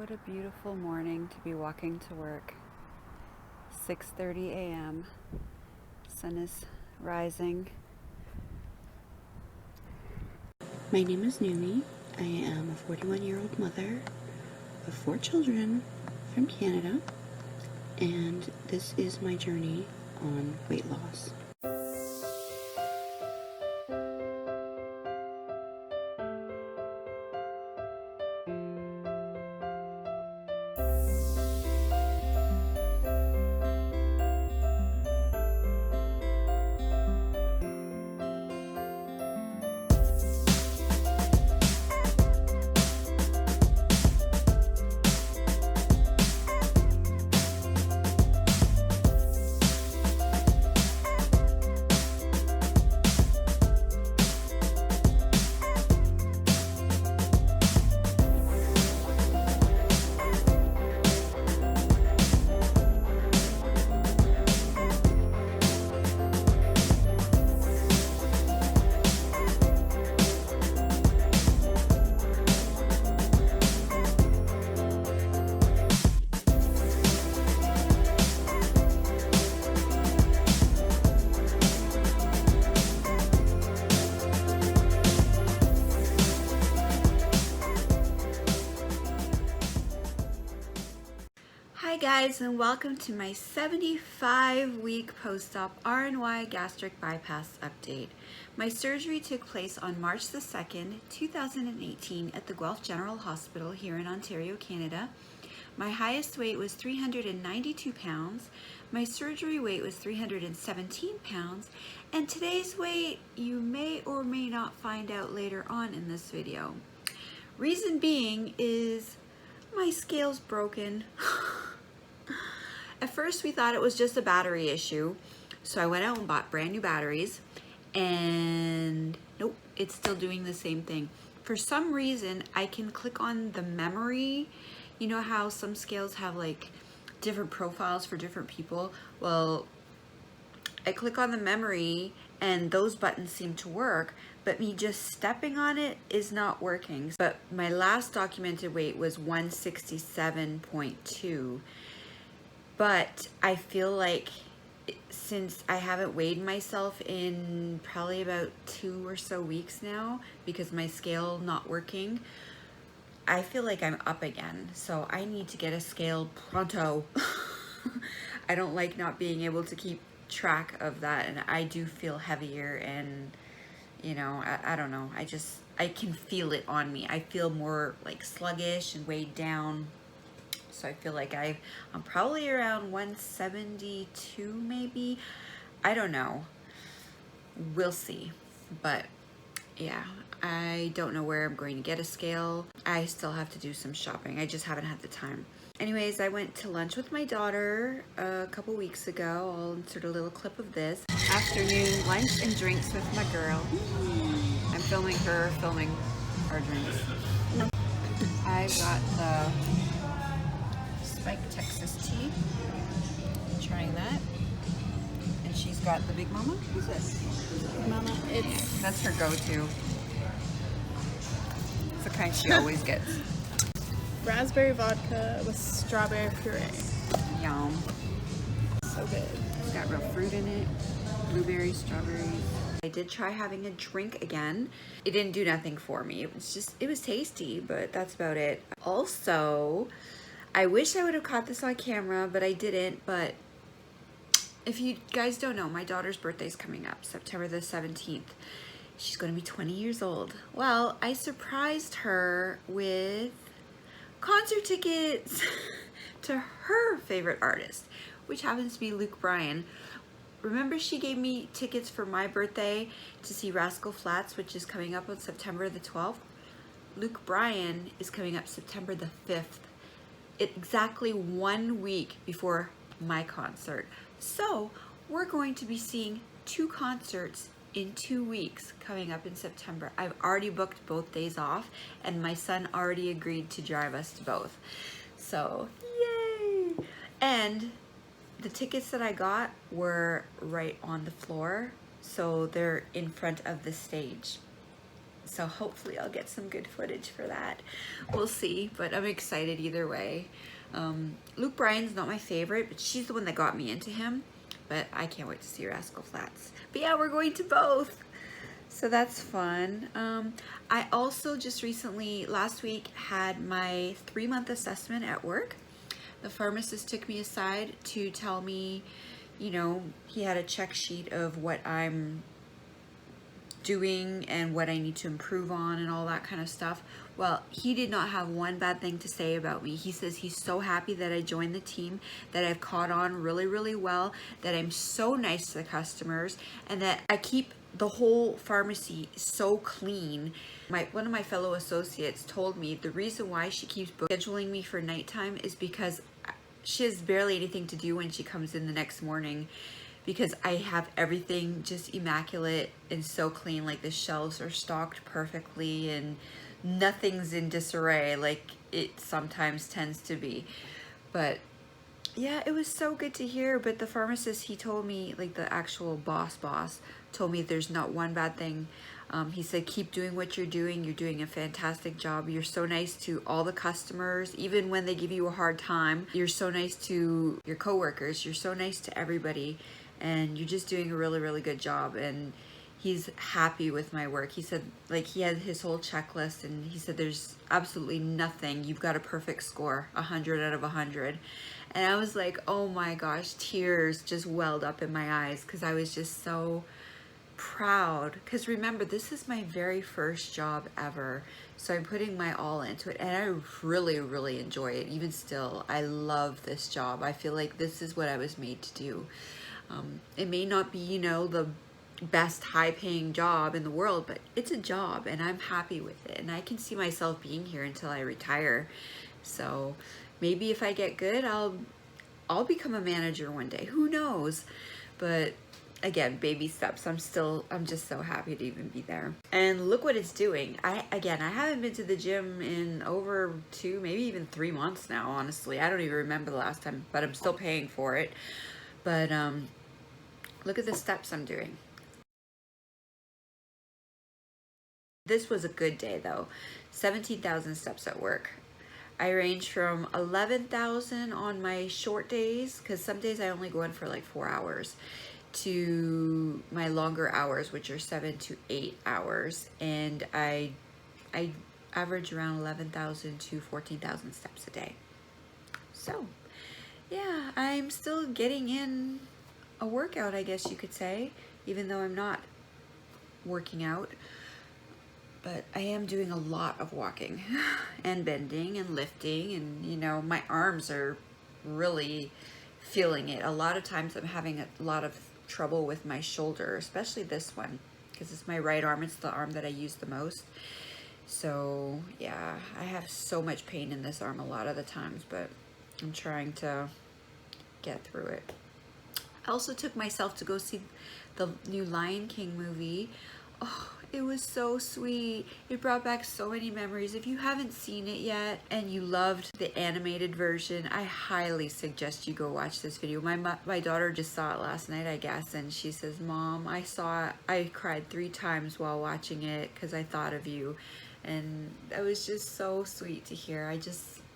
What a beautiful morning to be walking to work. 6:30 a.m. Sun is rising. My name is NuMi. I am a 41-year-old mother of 4 children from Canada, and this is my journey on weight loss. Hi guys, and welcome to my 75-week post-op RNY gastric bypass update. My surgery took place on March the 2nd, 2018 at the Guelph General Hospital here in Ontario, Canada. My highest weight was 392 pounds, my surgery weight was 317 pounds, and today's weight you may or may not find out later on in this video. Reason being is my scale's broken. At first we thought it was just a battery issue, so I went out and bought brand new batteries, and nope, it's still doing the same thing. For some reason, I can click on the memory. You know how some scales have like different profiles for different people? Well, I click on the memory and those buttons seem to work, but me just stepping on it is not working. But my last documented weight was 167.2. But I feel like since I haven't weighed myself in probably about 2 or so weeks now because my scale not working, I feel like I'm up again. So I need to get a scale pronto. I don't like not being able to keep track of that, and I do feel heavier, and you know, I don't know, I can feel it on me. I feel more like sluggish and weighed down. So I feel like I'm probably around 172 maybe. I don't know. We'll see. But yeah, I don't know where I'm going to get a scale. I still have to do some shopping. I just haven't had the time. Anyways, I went to lunch with my daughter a couple weeks ago. I'll insert a little clip of this. Afternoon lunch and drinks with my girl. I'm filming her, filming our drinks. I've got the Texas tea, trying that, and she's got the Big Mama. Who's this? Mama, That's her go-to. It's the kind she always gets. raspberry vodka with strawberry puree. Yum. So good. It's got real fruit in it, blueberries, strawberries. I did try having a drink again. It didn't do nothing for me. It was tasty, but that's about it. Also, I wish I would have caught this on camera, but I didn't. But if you guys don't know, my daughter's birthday is coming up, September the 17th. She's going to be 20 years old. Well, I surprised her with concert tickets to her favorite artist, which happens to be Luke Bryan. Remember, she gave me tickets for my birthday to see Rascal Flatts, which is coming up on September the 12th. Luke Bryan is coming up September the 5th. Exactly 1 week before my concert. So we're going to be seeing 2 concerts in 2 weeks coming up in September. I've already booked both days off, and my son already agreed to drive us to both. So yay! And the tickets that I got were right on the floor, so they're in front of the stage. So hopefully I'll get some good footage for that. We'll see, but I'm excited either way. Luke Bryan's not my favorite, but she's the one that got me into him. But I can't wait to see Rascal Flatts. But yeah, we're going to both. So that's fun. I also just recently, last week, had my 3-month assessment at work. The pharmacist took me aside to tell me, you know, he had a check sheet of what I'm doing and what I need to improve on and all that kind of stuff. Well, he did not have one bad thing to say about me. He says he's so happy that I joined the team, that I've caught on really, really well, that I'm so nice to the customers, and that I keep the whole pharmacy so clean. One of my fellow associates told me the reason why she keeps scheduling me for nighttime is because she has barely anything to do when she comes in the next morning, because I have everything just immaculate and so clean. Like the shelves are stocked perfectly and nothing's in disarray like it sometimes tends to be. But yeah, it was so good to hear. But the pharmacist, he told me, like the actual boss told me there's not one bad thing. He said, keep doing what you're doing. You're doing a fantastic job. You're so nice to all the customers, even when they give you a hard time. You're so nice to your coworkers. You're so nice to everybody. And you're just doing a really, really good job. And he's happy with my work. He said, like, he had his whole checklist, and he said there's absolutely nothing. You've got a perfect score, 100 out of 100. And I was like, oh my gosh, tears just welled up in my eyes, because I was just so proud. Because remember, this is my very first job ever, so I'm putting my all into it, and I really, really enjoy it. Even still, I love this job. I feel like this is what I was made to do. It may not be, you know, the best high-paying job in the world, but it's a job, and I'm happy with it, and I can see myself being here until I retire. So maybe if I get good, I'll become a manager one day. Who knows? But again, baby steps. I'm just so happy to even be there. And look what it's doing. I haven't been to the gym in over 2, maybe even 3 months now, honestly. I don't even remember the last time, but I'm still paying for it. But look at the steps I'm doing. This was a good day though. 17,000 steps at work. I range from 11,000 on my short days, because some days I only go in for like 4 hours, to my longer hours, which are 7 to 8 hours. And I average around 11,000 to 14,000 steps a day. So yeah, I'm still getting in a workout, I guess you could say, even though I'm not working out. But I am doing a lot of walking and bending and lifting, and you know, my arms are really feeling it. A lot of times I'm having a lot of trouble with my shoulder, especially this one, because it's my right arm. It's the arm that I use the most. So yeah, I have so much pain in this arm a lot of the times, but I'm trying to get through it. I also took myself to go see the new Lion King movie. Oh, it was so sweet. It brought back so many memories. If you haven't seen it yet and you loved the animated version, I highly suggest you go watch this video. My daughter just saw it last night, I guess, and she says, Mom, I saw it. I cried 3 times while watching it because I thought of you. And that was just so sweet to hear.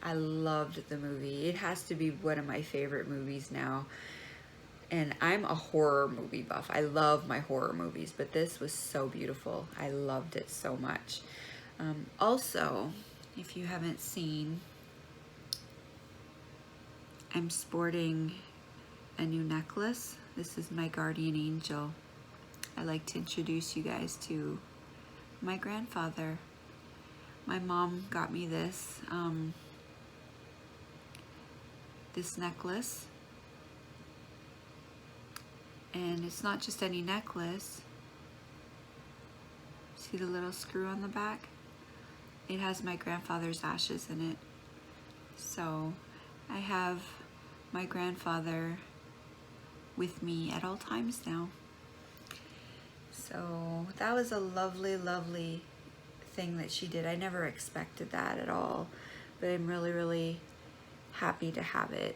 I loved the movie. It has to be one of my favorite movies now. And I'm a horror movie buff. I love my horror movies, but this was so beautiful. I loved it so much. Also, if you haven't seen, I'm sporting a new necklace. This is my guardian angel. I like to introduce you guys to my grandfather. My mom got me this, this necklace. And it's not just any necklace. See the little screw on the back? It has my grandfather's ashes in it. So I have my grandfather with me at all times now. So that was a lovely, lovely thing that she did. I never expected that at all, but I'm really, really happy to have it.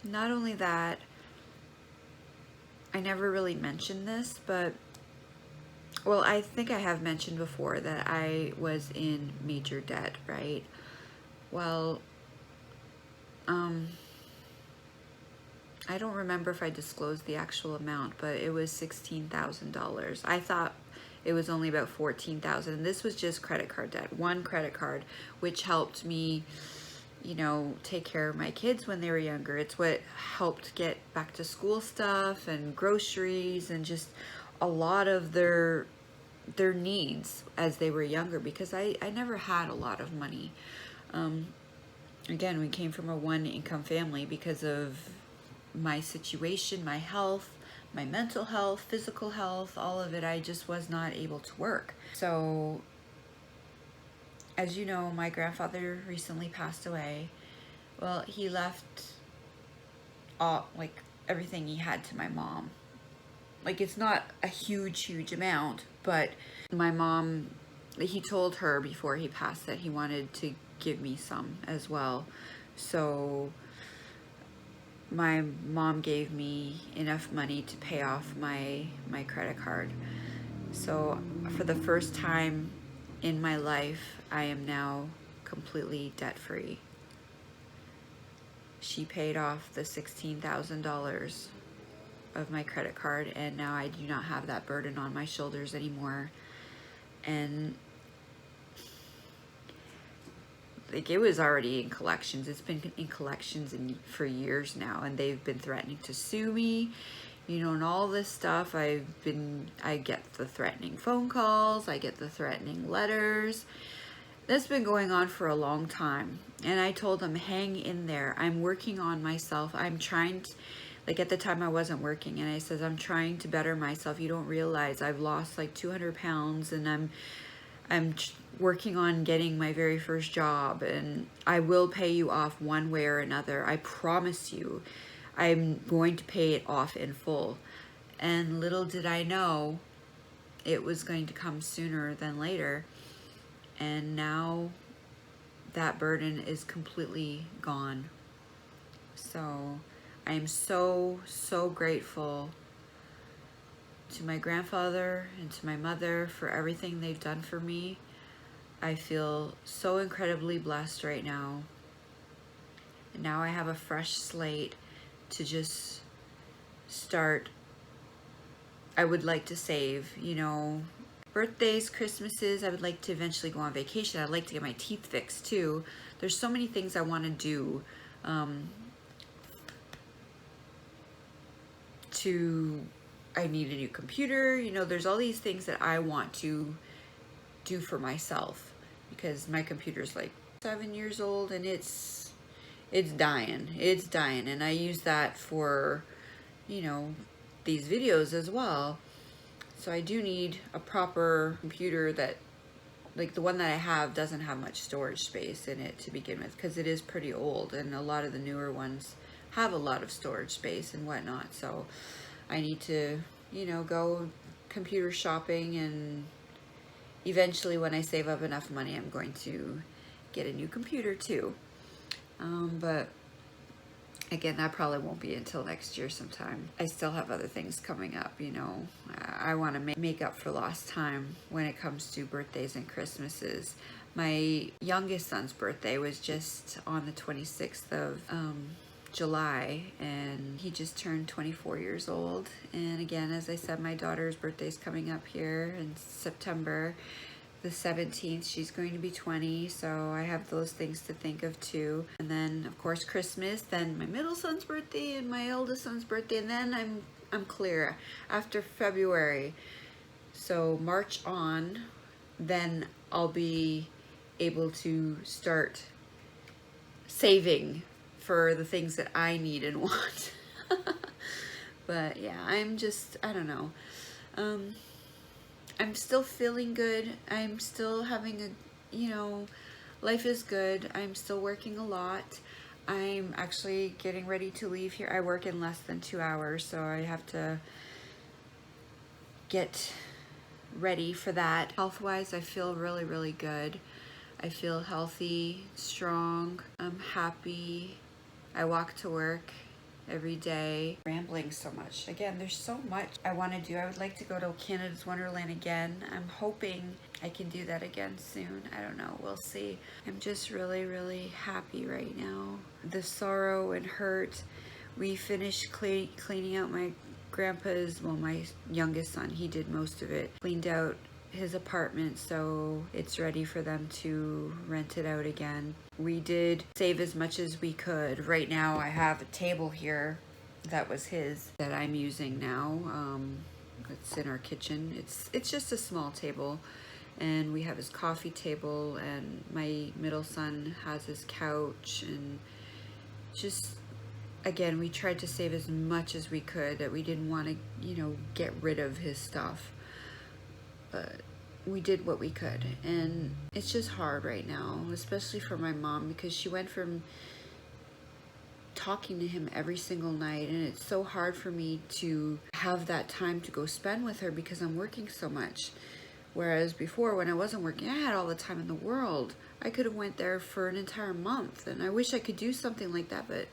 Not only that, I never really mentioned this, but well, I think I have mentioned before that I was in major debt, right? Well, I don't remember if I disclosed the actual amount, but it was $16,000. I thought it was only about 14,000. And this was just credit card debt, one credit card, which helped me, you know, take care of my kids when they were younger. It's what helped get back to school stuff and groceries and just a lot of their needs as they were younger, because I never had a lot of money. Again, we came from a one income family because of my situation, my health, my mental health, physical health, all of it. I just was not able to work. So, as you know, my grandfather recently passed away. Well, he left all, like, everything he had to my mom. Like, it's not a huge amount, but my mom, he told her before he passed that he wanted to give me some as well. So my mom gave me enough money to pay off my credit card. So for the first time in my life, I am now completely debt-free. She paid off the $16,000 of my credit card, and now I do not have that burden on my shoulders anymore. And like, it was already in collections. It's been in collections for years now, and they've been threatening to sue me, you know, and all this stuff. I get the threatening phone calls, I get the threatening letters. That's been going on for a long time. And I told them, hang in there. I'm working on myself. I'm trying to, like, at the time I wasn't working, and I says, I'm trying to better myself. You don't realize I've lost like 200 pounds, and I'm working on getting my very first job, and I will pay you off one way or another. I promise you, I'm going to pay it off in full. And little did I know it was going to come sooner than later. And now that burden is completely gone. So I am so grateful to my grandfather and to my mother for everything they've done for me. I feel so incredibly blessed right now. And now I have a fresh slate to just start. I would like to save, you know, birthdays, Christmases. I would like to eventually go on vacation. I'd like to get my teeth fixed too. There's so many things I want to do. I need a new computer. You know, there's all these things that I want to do for myself, because my computer's like 7 years old and it's dying. It's dying. And I use that for, you know, these videos as well. So I do need a proper computer that, like, the one that I have doesn't have much storage space in it to begin with, because it is pretty old, and a lot of the newer ones have a lot of storage space and whatnot. So I need to, you know, go computer shopping, and eventually when I save up enough money, I'm going to get a new computer too. But again, that probably won't be until next year sometime. I still have other things coming up, you know. I want to make up for lost time when it comes to birthdays and Christmases. My youngest son's birthday was just on the 26th of July, and he just turned 24 years old. And again, as I said, my daughter's birthday's coming up here in September the 17th. She's going to be 20, so I have those things to think of too. And then of course Christmas, then my middle son's birthday and my eldest son's birthday, and then I'm clear after February. So March on, then I'll be able to start saving for the things that I need and want. But yeah, I don't know. I'm still feeling good. I'm still having life is good. I'm still working a lot. I'm actually getting ready to leave here. I work in less than 2 hours, so I have to get ready for that. Health-wise, I feel really good. I feel healthy, strong. I'm happy. I walk to work every day. Rambling so much. Again, there's so much I want to do. I would like to go to Canada's Wonderland again. I'm hoping I can do that again soon. I don't know. We'll see. I'm just really, really happy right now. The sorrow and hurt. We finished cleaning out my grandpa's, well, my youngest son, he did most of it. Cleaned out his apartment, so it's ready for them to rent it out again. We did save as much as we could. Right now I have a table here that was his that I'm using now. It's in our kitchen. It's just a small table, and we have his coffee table, and my middle son has his couch, and just, again, we tried to save as much as we could, that we didn't want to, you know, get rid of his stuff. But we did what we could, and it's just hard right now, especially for my mom, because she went from talking to him every single night, and it's so hard for me to have that time to go spend with her because I'm working so much. Whereas before, when I wasn't working, I had all the time in the world. I could have went there for an entire month, and I wish I could do something like that, but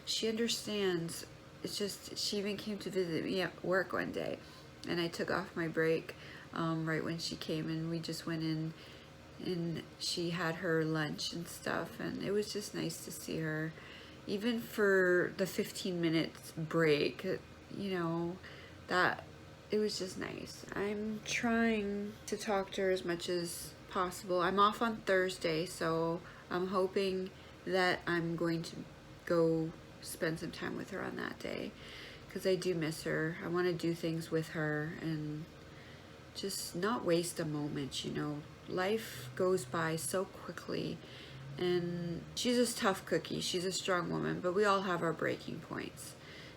she understands. It's just, she even came to visit me at work one day, and I took off my break right when she came, and we just went in, and she had her lunch and stuff, and it was just nice to see her, even for the 15 minutes break, you know, that it was just nice. I'm trying to talk to her as much as possible. I'm off on Thursday, so I'm hoping that I'm going to go spend some time with her on that day, because I do miss her. I want to do things with her and just not waste a moment, you know. Life goes by so quickly, and she's a tough cookie. She's a strong woman, but we all have our breaking points.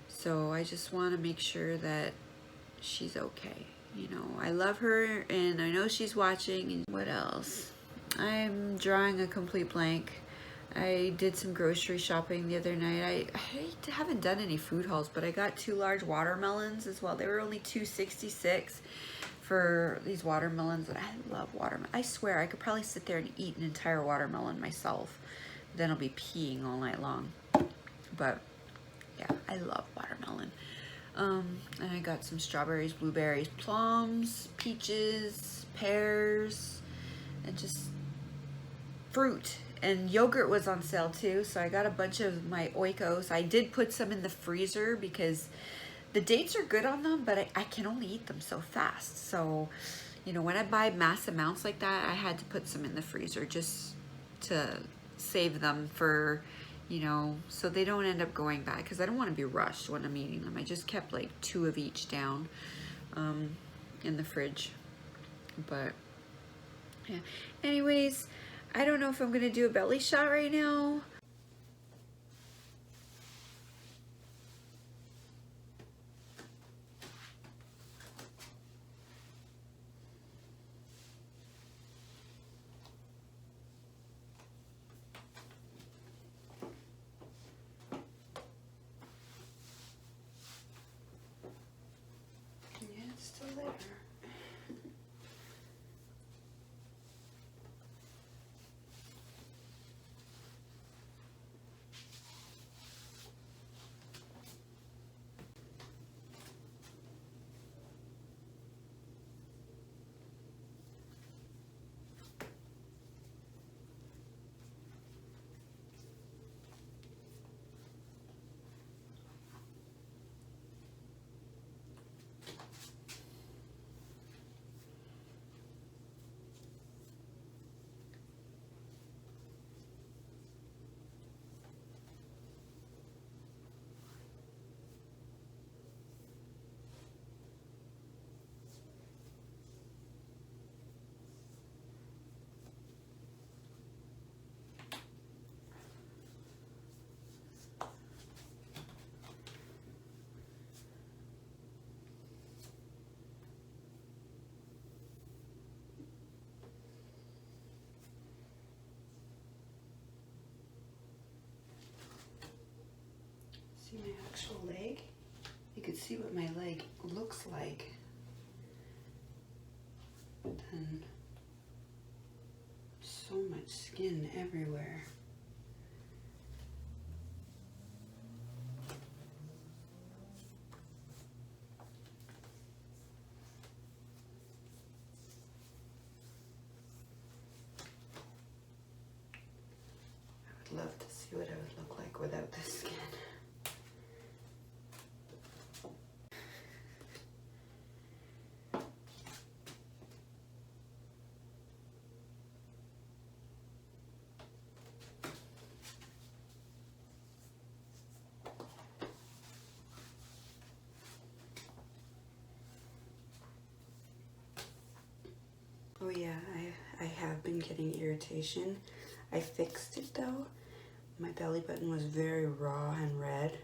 So I just want to make sure that she's okay. You know, I love her, and I know she's watching. And what else? I'm drawing a complete blank. I did some grocery shopping the other night. I haven't done any food hauls, but I got 2 large watermelons as well. They were only $2.66 for these watermelons, and I love watermelon. I swear I could probably sit there and eat an entire watermelon myself. Then I'll be peeing all night long. But yeah, I love watermelon. And I got some strawberries, blueberries, plums, peaches, pears, and just fruit. And yogurt was on sale too, so I got a bunch of my Oikos. I did put some in the freezer because the dates are good on them, but I can only eat them so fast. So, you know, when I buy mass amounts like that, I had to put some in the freezer just to save them for, you know, so they don't end up going bad, because I don't want to be rushed when I'm eating them. I just kept like 2 of each down in the fridge. But yeah, anyways, I don't know if I'm gonna do a belly shot right now. Yeah, it's still there. See my actual leg? You could see what my leg looks like. And so much skin everywhere. see what I would look like without the skin. Oh yeah, I have been getting irritation. I fixed it though. My belly button was very raw and red.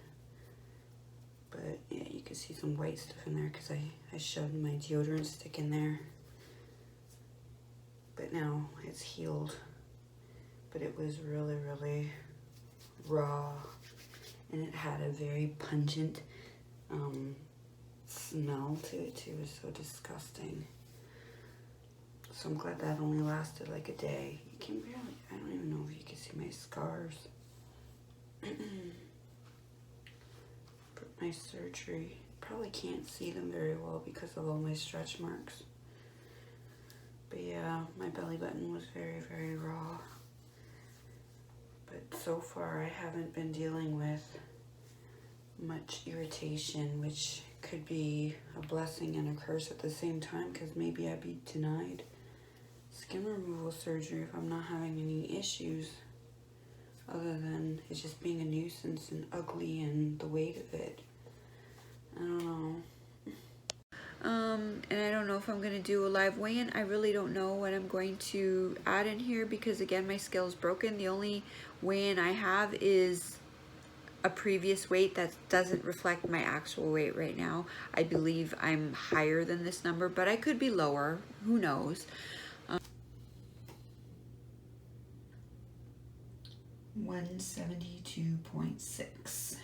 But yeah, you can see some white stuff in there because I shoved my deodorant stick in there. But now it's healed. But it was really, really raw. And it had a very pungent smell to it too. It was so disgusting. So I'm glad that only lasted like a day. You can barely, I don't even know if you can see my scars. But my surgery, probably can't see them very well because of all my stretch marks. But yeah, my belly button was very, very raw. But so far I haven't been dealing with much irritation, which could be a blessing and a curse at the same time because maybe I'd be denied skin removal surgery if I'm not having any issues other than it's just being a nuisance and ugly and the weight of it. I don't know. And I don't know if I'm going to do a live weigh-in. I really don't know what I'm going to add in here because again, my scale is broken. The only weigh-in I have is a previous weight that doesn't reflect my actual weight right now. I believe I'm higher than this number, but I could be lower. Who knows? 172.6.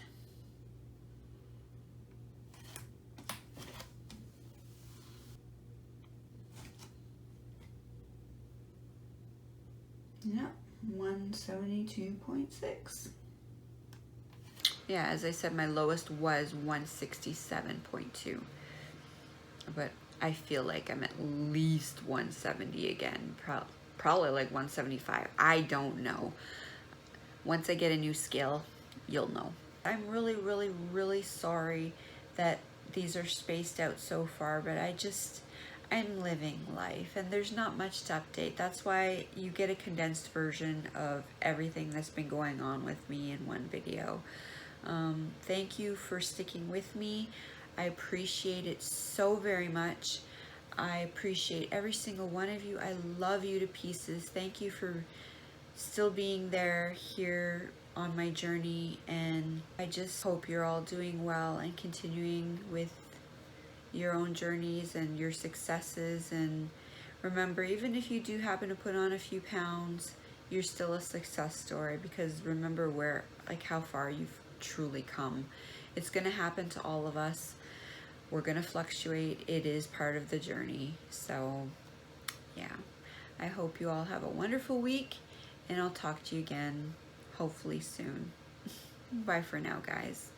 Yep, 172.6. Yeah, as I said, my lowest was 167.2. But I feel like I'm at least 170 again. Probably like 175. I don't know. Once I get a new scale, you'll know. I'm really, really, really sorry that these are spaced out so far, but I'm living life and there's not much to update. That's why you get a condensed version of everything that's been going on with me in one video. Thank you for sticking with me. I appreciate it so very much. I appreciate every single one of you. I love you to pieces. Thank you for still being there here on my journey, and I just hope you're all doing well and continuing with your own journeys and your successes. And remember, even if you do happen to put on a few pounds, you're still a success story, because remember how far you've truly come. It's going to happen to all of us. We're going to fluctuate. It is part of the journey. So yeah, I hope you all have a wonderful week, and I'll talk to you again hopefully soon. Bye for now, guys.